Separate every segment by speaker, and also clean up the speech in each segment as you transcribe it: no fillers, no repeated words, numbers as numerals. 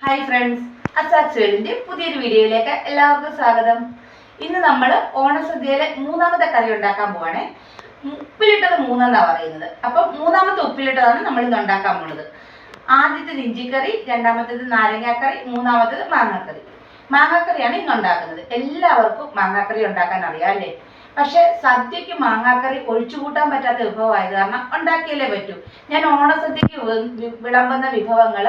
Speaker 1: Hi friends, അസാക്സുവലിന്റെ പുതിയൊരു വീഡിയോയിലേക്ക് എല്ലാവർക്കും സ്വാഗതം. ഇന്ന് നമ്മൾ ഓണസദ്യയിലെ മൂന്നാമത്തെ കറി ഉണ്ടാക്കാൻ പോവാണേ. ഉപ്പിലിട്ടത് മൂന്നെന്നാ പറയുന്നത്. അപ്പം മൂന്നാമത്തെ ഉപ്പിലിട്ടതാണ് നമ്മൾ ഇന്ന് ഉണ്ടാക്കാൻ പോണത്. ആദ്യത്തേത് ഇഞ്ചിക്കറി, രണ്ടാമത്തേത് നാരങ്ങാക്കറി, മൂന്നാമത്തേത് മാങ്ങാക്കറി. മാങ്ങാക്കറിയാണ് ഇന്ന് ഉണ്ടാക്കുന്നത്. എല്ലാവർക്കും മാങ്ങാക്കറി ഉണ്ടാക്കാൻ അറിയാം അല്ലേ? പക്ഷെ സദ്യക്ക് മാങ്ങാക്കറി ഒഴിച്ചുകൂട്ടാൻ പറ്റാത്ത വിഭവമായത് കാരണം ഉണ്ടാക്കിയല്ലേ പറ്റൂ. ഞാൻ ഓണസദ്യക്ക് വിളമ്പുന്ന വിഭവങ്ങൾ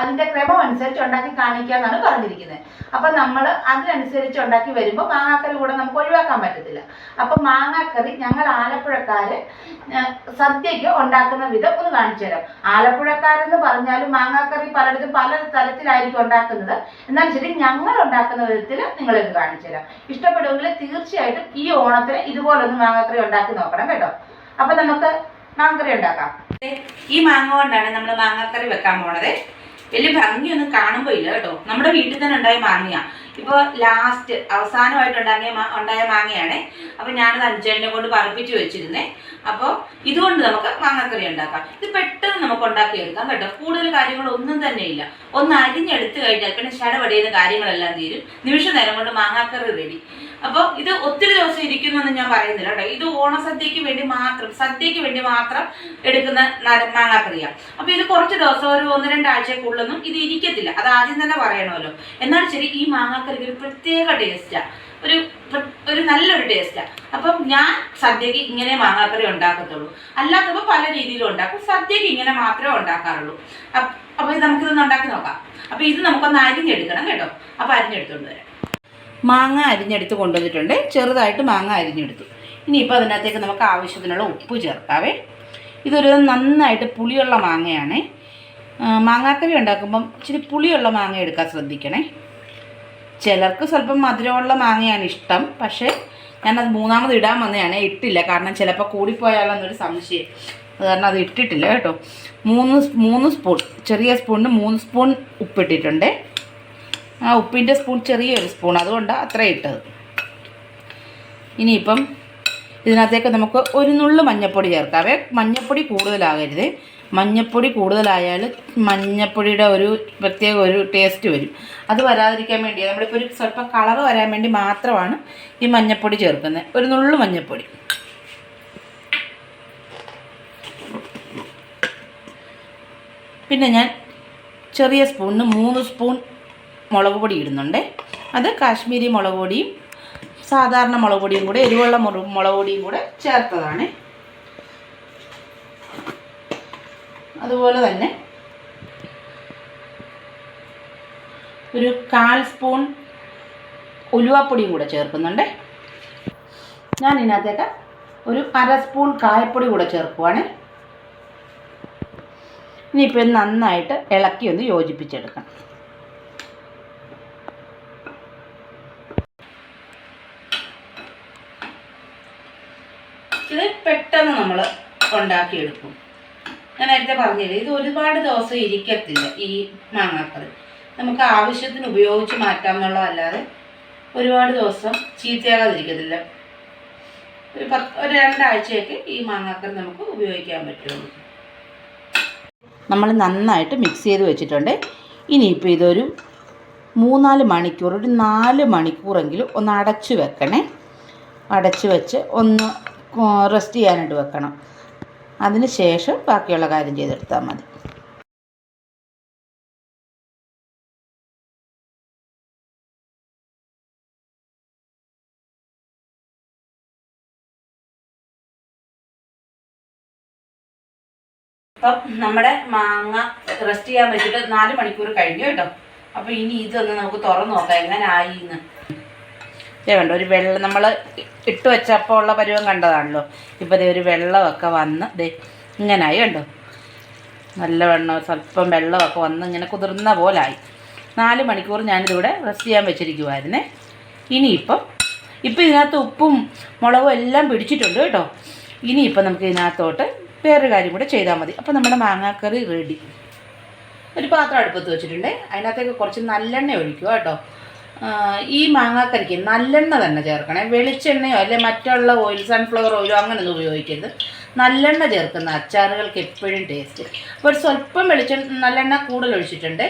Speaker 1: അതിൻ്റെ ക്രമം അനുസരിച്ച് ഉണ്ടാക്കി കാണിക്കാന്നാണ് പറഞ്ഞിരിക്കുന്നത്. അപ്പം നമ്മൾ അതിനനുസരിച്ച് ഉണ്ടാക്കി വരുമ്പോൾ മാങ്ങാക്കറി കൂടെ നമുക്ക് ഒഴിവാക്കാൻ പറ്റത്തില്ല. അപ്പം മാങ്ങാക്കറി ഞങ്ങൾ ആലപ്പുഴക്കാര് സദ്യക്ക് ഉണ്ടാക്കുന്ന വിധം ഒന്ന് കാണിച്ചു തരാം. ആലപ്പുഴക്കാരെന്ന് പറഞ്ഞാലും മാങ്ങാക്കറി പലയിടത്തും പല തരത്തിലായിരിക്കും ഉണ്ടാക്കുന്നത്. എന്നാൽ ശരി, ഞങ്ങൾ ഉണ്ടാക്കുന്ന വിധത്തിൽ നിങ്ങളിത് കാണിച്ചു തരാം. ഇഷ്ടപ്പെടുമെങ്കിൽ തീർച്ചയായിട്ടും ഈ ഓണത്തിന് ഇതുപോലൊന്ന് മാങ്ങാക്കറി ഉണ്ടാക്കി നോക്കണം കേട്ടോ. അപ്പൊ നമുക്ക് മാങ്ങാക്കറി ഉണ്ടാക്കാം. ഈ മാങ്ങ കൊണ്ടാണ് നമ്മൾ മാങ്ങാക്കറി വെക്കാൻ പോണത്. വലിയ ഭംഗിയൊന്നും കാണുമ്പോൾ ഇല്ല കേട്ടോ. നമ്മുടെ വീട്ടിൽ തന്നെ ഉണ്ടായ മാങ്ങയാ. ഇപ്പോൾ ലാസ്റ്റ് അവസാനമായിട്ട് ഉണ്ടായ മാങ്ങയാണേ. അപ്പോൾ ഞാനത് അഞ്ചെണ്ണെ കൊണ്ട് പറപ്പിച്ച് വെച്ചിരുന്നേ. അപ്പോൾ ഇതുകൊണ്ട് നമുക്ക് മാങ്ങാക്കറി ഉണ്ടാക്കാം. ഇത് പെട്ടെന്ന് നമുക്ക് ഉണ്ടാക്കിയെടുക്കാം കേട്ടോ. കൂടുതൽ കാര്യങ്ങളൊന്നും തന്നെ ഇല്ല. ഒന്ന് അരിഞ്ഞെടുത്ത് കഴിഞ്ഞാൽ പിന്നെ ശടപടിയുന്ന കാര്യങ്ങളെല്ലാം തീരും. നിമിഷ നേരം കൊണ്ട് മാങ്ങാക്കറി റെഡി. അപ്പോൾ ഇത് ഒത്തിരി ദിവസം ഇരിക്കുമെന്ന് ഞാൻ പറയുന്നില്ല കേട്ടോ. ഇത് ഓണസദ്യക്ക് വേണ്ടി മാത്രം എടുക്കുന്ന മാങ്ങാക്കറിയാണ്. അപ്പോൾ ഇത് കുറച്ച് ദിവസം ഒരു 1-2 ആഴ്ചക്കുള്ളൊന്നും ഇത് ഇരിക്കത്തില്ല. അത് ആദ്യം തന്നെ പറയണമല്ലോ. എന്നാൽ ശരി, ഈ മാങ്ങാക്കറിക്ക് ഒരു പ്രത്യേക ടേസ്റ്റാണ്. ഒരു നല്ലൊരു ടേസ്റ്റാണ്. അപ്പം ഞാൻ സദ്യക്ക് ഇങ്ങനെ മാങ്ങാക്കറി ഉണ്ടാക്കത്തുള്ളൂ. അല്ലാത്തപ്പോൾ പല രീതിയിലും ഉണ്ടാക്കും. സദ്യക്ക് ഇങ്ങനെ മാത്രമേ ഉണ്ടാക്കാറുള്ളൂ. അപ്പോൾ ഇത് നമുക്കിതൊന്ന് ഉണ്ടാക്കി നോക്കാം. അപ്പോൾ ഇത് നമുക്കൊന്ന് അരിഞ്ഞെടുക്കണം കേട്ടോ. അപ്പോൾ അരിഞ്ഞെടുത്തുകൊണ്ട് വരാം. മാങ്ങ അരിഞ്ഞെടുത്ത് കൊണ്ടുവന്നിട്ടുണ്ട്. ചെറുതായിട്ട് മാങ്ങ അരിഞ്ഞെടുത്തു. ഇനിയിപ്പോൾ അതിനകത്തേക്ക് നമുക്ക് ആവശ്യത്തിനുള്ള ഉപ്പ് ചേർക്കാവേ. ഇതൊരു നന്നായിട്ട് പുളിയുള്ള മാങ്ങയാണ്. മാങ്ങാക്കറി ഉണ്ടാക്കുമ്പം ഇച്ചിരി പുളിയുള്ള മാങ്ങ എടുക്കാൻ ശ്രദ്ധിക്കണേ. ചിലർക്ക് സ്വല്പം മധുരമുള്ള മാങ്ങയാണ് ഇഷ്ടം. പക്ഷേ ഞാനത് മൂന്നാമത് ഇടാൻ വന്നതാണ്, ഇട്ടില്ല. കാരണം ചിലപ്പോൾ കൂടിപ്പോയാലെന്നൊരു സംശയം. അത് കാരണം അത് ഇട്ടിട്ടില്ല കേട്ടോ. 3 സ്പൂൺ, ചെറിയ സ്പൂണിന് 3 സ്പൂൺ ഉപ്പിട്ടിട്ടുണ്ട്. ആ ഉപ്പിൻ്റെ സ്പൂൺ ചെറിയൊരു സ്പൂൺ, അതുകൊണ്ടാണ് അത്ര ഇട്ടത്. ഇനിയിപ്പം ഇതിനകത്തേക്ക് നമുക്ക് ഒരു നുള്ളു മഞ്ഞൾപ്പൊടി ചേർക്കാവേ. മഞ്ഞൾപ്പൊടി കൂടുതലാകരുത്. മഞ്ഞൾപ്പൊടി കൂടുതലായാൽ മഞ്ഞൾപ്പൊടിയുടെ ഒരു പ്രത്യേക ഒരു ടേസ്റ്റ് വരും. അത് വരാതിരിക്കാൻ വേണ്ടി നമ്മളിപ്പോൾ ഒരു സ്വല്പം കളർ വരാൻ വേണ്ടി മാത്രമാണ് ഈ മഞ്ഞൾപ്പൊടി ചേർക്കുന്നത്. ഒരു നുള്ളു മഞ്ഞൾപ്പൊടി. പിന്നെ ഞാൻ ചെറിയ സ്പൂണിന് 3 സ്പൂൺ മുളക് പൊടി ഇടുന്നുണ്ട്. അത് കാശ്മീരി മുളക് പൊടിയും സാധാരണ മുളക് പൊടിയും കൂടെ, എരിവുള്ള മുളക് പൊടിയും കൂടെ ചേർത്തതാണ്. അതുപോലെ തന്നെ ഒരു 1/4 സ്പൂൺ ഉലുവാപ്പൊടിയും കൂടെ ചേർക്കുന്നുണ്ട്. ഞാൻ ഇതിനകത്തേക്ക് ഒരു 1/2 സ്പൂൺ കായപ്പൊടി കൂടെ ചേർക്കുവാണ്. ഇനിയിപ്പോൾ നന്നായിട്ട് ഇളക്കി ഒന്ന് യോജിപ്പിച്ചെടുക്കണം. ഇത് പെട്ടെന്ന് നമ്മൾ ഉണ്ടാക്കിയെടുക്കും. ഞാൻ നേരത്തെ പറഞ്ഞില്ലേ, ഇത് ഒരുപാട് ദിവസം ഇരിക്കത്തില്ല. ഈ മാങ്ങാക്കറി നമുക്ക് ആവശ്യത്തിന് ഉപയോഗിച്ച് മാറ്റാം എന്നുള്ളതല്ലാതെ ഒരുപാട് ദിവസം ചീത്തയാകാതിരിക്കത്തില്ല. ഒരു 2 ആഴ്ചയൊക്കെ ഈ മാങ്ങാക്കറി നമുക്ക് ഉപയോഗിക്കാൻ പറ്റുള്ളൂ. നമ്മൾ നന്നായിട്ട് മിക്സ് ചെയ്ത് വെച്ചിട്ടുണ്ട്. ഇനിയിപ്പോൾ ഇതൊരു 3-4 മണിക്കൂർ, ഒരു 4 മണിക്കൂറെങ്കിലും ഒന്ന് അടച്ചു വെക്കണേ. അടച്ചു വെച്ച് ഒന്ന് റെസ്റ്റ് ചെയ്യാനായിട്ട് വെക്കണം. അതിന് ശേഷം ബാക്കിയുള്ള കാര്യം ചെയ്തെടുത്താൽ മതി. അപ്പം നമ്മുടെ മാങ്ങ റെസ്റ്റ് ചെയ്യാൻ വെച്ചിട്ട് 4 മണിക്കൂർ കഴിഞ്ഞു കേട്ടോ. അപ്പോൾ ഇനി ഇതൊന്ന് നമുക്ക് തുറന്ന് നോക്കാം എങ്ങനെ ആയിന്ന്. വേണ്ട ഒരു വെള്ളം നമ്മൾ ഇട്ട് വെച്ചപ്പോൾ ഉള്ള പരുവം കണ്ടതാണല്ലോ. ഇപ്പോൾ ഒരു വെള്ളമൊക്കെ വന്ന് ഇങ്ങനായി കണ്ടോ. നല്ല വെള്ളം, സ്വല്പം വെള്ളമൊക്കെ വന്ന് ഇങ്ങനെ കുതിർന്ന പോലായി. 4 മണിക്കൂർ ഞാനിതിവിടെ റെസ്റ്റ് ചെയ്യാൻ വെച്ചിരിക്കുമായിരുന്നേ. ഇനിയിപ്പം ഇതിനകത്ത് ഉപ്പും മുളകും എല്ലാം പിടിച്ചിട്ടുണ്ട് കേട്ടോ. ഇനിയിപ്പം നമുക്ക് ഇതിനകത്തോട്ട് വേറൊരു കാര്യം കൂടെ ചെയ്താൽ മതി. അപ്പോൾ നമ്മുടെ മാങ്ങാക്കറി റെഡി. ഒരു പാത്രം അടുപ്പത്ത് വെച്ചിട്ടുണ്ട്. അതിനകത്തേക്ക് കുറച്ച് നല്ലെണ്ണ ഒഴിക്കുക കേട്ടോ. ഈ മാങ്ങാക്കറിക്ക് നല്ലെണ്ണ തന്നെ ചേർക്കണേ. വെളിച്ചെണ്ണയോ അല്ലെ മറ്റുള്ള ഓയിൽ, സൺഫ്ലവർ ഓയിലോ അങ്ങനെയൊന്നും ഉപയോഗിക്കരുത്. നല്ലെണ്ണ ചേർക്കുന്ന അച്ചാറുകൾക്ക് എപ്പോഴും ടേസ്റ്റ്. അപ്പോൾ ഒരു സ്വല്പം നല്ലെണ്ണ കൂടുതൽ ഒഴിച്ചിട്ടുണ്ട്.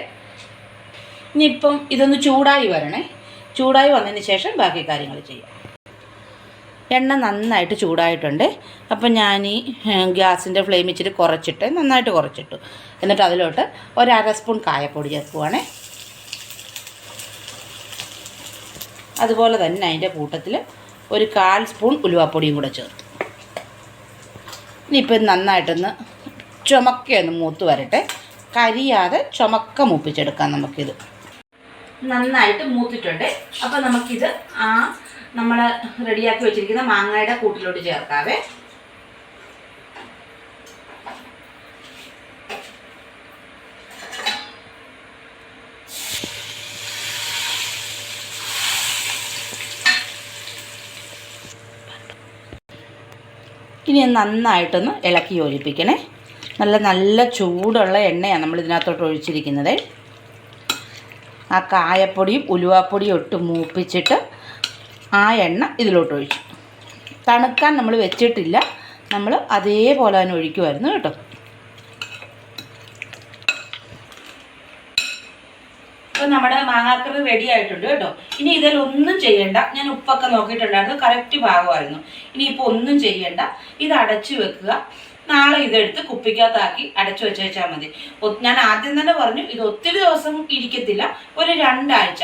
Speaker 1: ഇനിയിപ്പം ഇതൊന്ന് ചൂടായി വരണേ. ചൂടായി വന്നതിന് ശേഷം ബാക്കി കാര്യങ്ങൾ ചെയ്യാം. എണ്ണ നന്നായിട്ട് ചൂടായിട്ടുണ്ട്. അപ്പം ഞാൻ ഈ ഗ്യാസിൻ്റെ ഫ്ലെയിം ഇച്ചിരി കുറച്ചിട്ട് നന്നായിട്ട് കുറച്ചിട്ടു. എന്നിട്ട് അതിലോട്ട് 1/2 സ്പൂൺ കായപ്പൊടി ചേർക്കുവാണേ. അതുപോലെ തന്നെ അതിൻ്റെ കൂട്ടത്തിൽ 1/4 സ്പൂൺ ഉലുവാപ്പൊടിയും കൂടെ ചേർത്തു. ഇനിയിപ്പോൾ നന്നായിട്ടൊന്ന് ചുമക്കൊന്ന് മൂത്ത് വരട്ടെ. കരിയാതെ ചുമക്ക മൂപ്പിച്ചെടുക്കാം നമുക്കിത്. നന്നായിട്ട് മൂത്തിട്ടുണ്ട്. അപ്പോൾ നമുക്കിത് നമ്മൾ റെഡിയാക്കി വെച്ചിരിക്കുന്ന മാങ്ങയുടെ കൂട്ടിലോട്ട് ചേർക്കാവേ. ഇനി നന്നായിട്ടൊന്ന് ഇളക്കി യോജിപ്പിക്കണേ. നല്ല ചൂടുള്ള എണ്ണയാണ് നമ്മൾ ഇതിനകത്തോട്ട് ഒഴിച്ചിരിക്കുന്നത്. ആ കായപ്പൊടിയും ഉലുവാപ്പൊടിയും ഇട്ട് മൂപ്പിച്ചിട്ട് ആ എണ്ണ ഇതിലോട്ട് ഒഴിച്ചു. തണുക്കാൻ നമ്മൾ വെച്ചിട്ടില്ല, നമ്മൾ അതേപോലെ തന്നെ ഒഴിക്കുമായിരുന്നു കേട്ടോ. അപ്പോൾ നമ്മുടെ മാങ്ങാക്കറി റെഡി ആയിട്ടുണ്ട് കേട്ടോ. ഇനി ഇതിലൊന്നും ചെയ്യണ്ട. ഞാൻ ഉപ്പൊക്കെ നോക്കിയിട്ടുണ്ടായിരുന്നു, കറക്റ്റ് ഭാഗമായിരുന്നു. ഇനിയിപ്പോൾ ഒന്നും ചെയ്യണ്ട. ഇത് അടച്ചു വെക്കുക. നാളെ ഇതെടുത്ത് കുപ്പിക്കകത്താക്കി അടച്ചു വെച്ചാൽ മതി. ഞാൻ ആദ്യം തന്നെ പറഞ്ഞു, ഇത് ഒത്തിരി ദിവസം ഇരിക്കത്തില്ല, ഒരു 2 ആഴ്ച,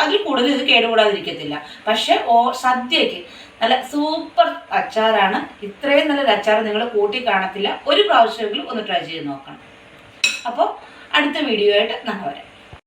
Speaker 1: അതിൽ കൂടുതൽ ഇത് കേടുകൂടാതിരിക്കത്തില്ല. പക്ഷെ സദ്യക്ക് നല്ല സൂപ്പർ അച്ചാറാണ്. ഇത്രയും നല്ലൊരു അച്ചാർ നിങ്ങൾ കൂട്ടി കാണത്തില്ല. ഒരു പ്രാവശ്യമെങ്കിലും ഒന്ന് ട്രൈ ചെയ്ത് നോക്കണം. അപ്പോൾ അടുത്ത വീഡിയോ ആയിട്ട് നാളെ വരാം.